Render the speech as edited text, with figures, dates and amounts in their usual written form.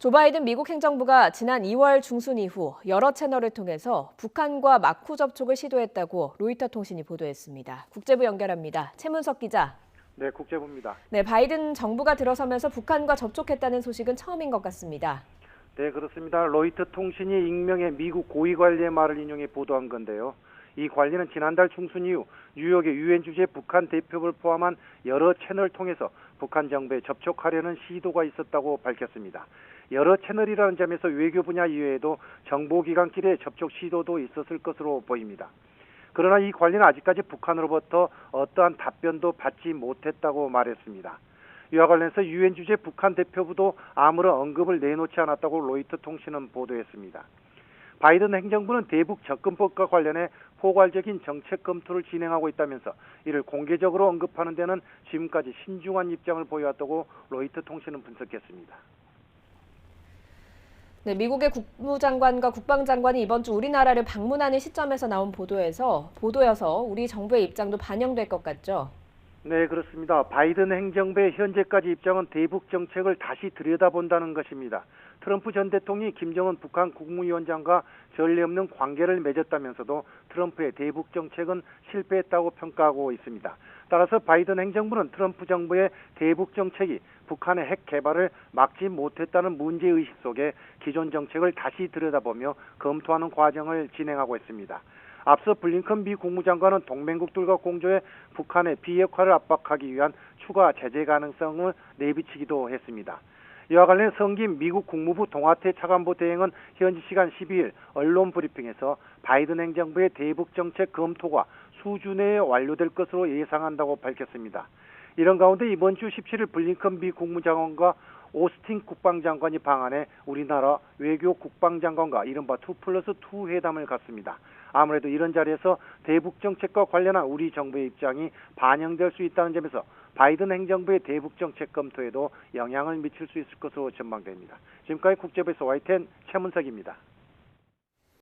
조 바이든 미국 행정부가 지난 2월 중순 이후 여러 채널을 통해서 북한과 마쿠 접촉을 시도했다고 로이터 통신이 보도했습니다. 국제부 연결합니다. 최문석 기자. 네, 국제부입니다. 네, 바이든 정부가 들어서면서 북한과 접촉했다는 소식은 처음인 것 같습니다. 네, 그렇습니다. 로이터 통신이 익명의 미국 고위 관리의 말을 인용해 보도한 건데요. 이 관리는 지난달 중순 이후 뉴욕의 유엔 주재 북한 대표부를 포함한 여러 채널을 통해서 북한 정부에 접촉하려는 시도가 있었다고 밝혔습니다. 여러 채널이라는 점에서 외교 분야 이외에도 정보기관끼리의 접촉 시도도 있었을 것으로 보입니다. 그러나 이 관리는 아직까지 북한으로부터 어떠한 답변도 받지 못했다고 말했습니다. 이와 관련해서 유엔 주재 북한 대표부도 아무런 언급을 내놓지 않았다고 로이터 통신은 보도했습니다. 바이든 행정부는 대북 접근법과 관련해 포괄적인 정책 검토를 진행하고 있다면서 이를 공개적으로 언급하는 데는 지금까지 신중한 입장을 보여왔다고 로이터 통신은 분석했습니다. 네, 미국의 국무장관과 국방장관이 이번 주 우리나라를 방문하는 시점에서 나온 보도여서 우리 정부의 입장도 반영될 것 같죠? 네, 그렇습니다. 바이든 행정부의 현재까지 입장은 대북 정책을 다시 들여다본다는 것입니다. 트럼프 전 대통령이 김정은 북한 국무위원장과 전례 없는 관계를 맺었다면서도 트럼프의 대북 정책은 실패했다고 평가하고 있습니다. 따라서 바이든 행정부는 트럼프 정부의 대북 정책이 북한의 핵 개발을 막지 못했다는 문제의식 속에 기존 정책을 다시 들여다보며 검토하는 과정을 진행하고 있습니다. 앞서 블링컨 미 국무장관은 동맹국들과 공조해 북한의 비핵화를 압박하기 위한 추가 제재 가능성을 내비치기도 했습니다. 이와 관련 성김 미국 국무부 동아태 차관보 대행은 현지 시간 12일 언론 브리핑에서 바이든 행정부의 대북 정책 검토가 수주 내에 완료될 것으로 예상한다고 밝혔습니다. 이런 가운데 이번 주 17일 블링컨 미 국무장관과 오스틴 국방장관이 방한해 우리나라 외교 국방장관과 이른바 2+2 회담을 갖습니다. 아무래도 이런 자리에서 대북 정책과 관련한 우리 정부의 입장이 반영될 수 있다는 점에서 바이든 행정부의 대북 정책 검토에도 영향을 미칠 수 있을 것으로 전망됩니다. 지금까지 국제부에서 YTN 최문석입니다.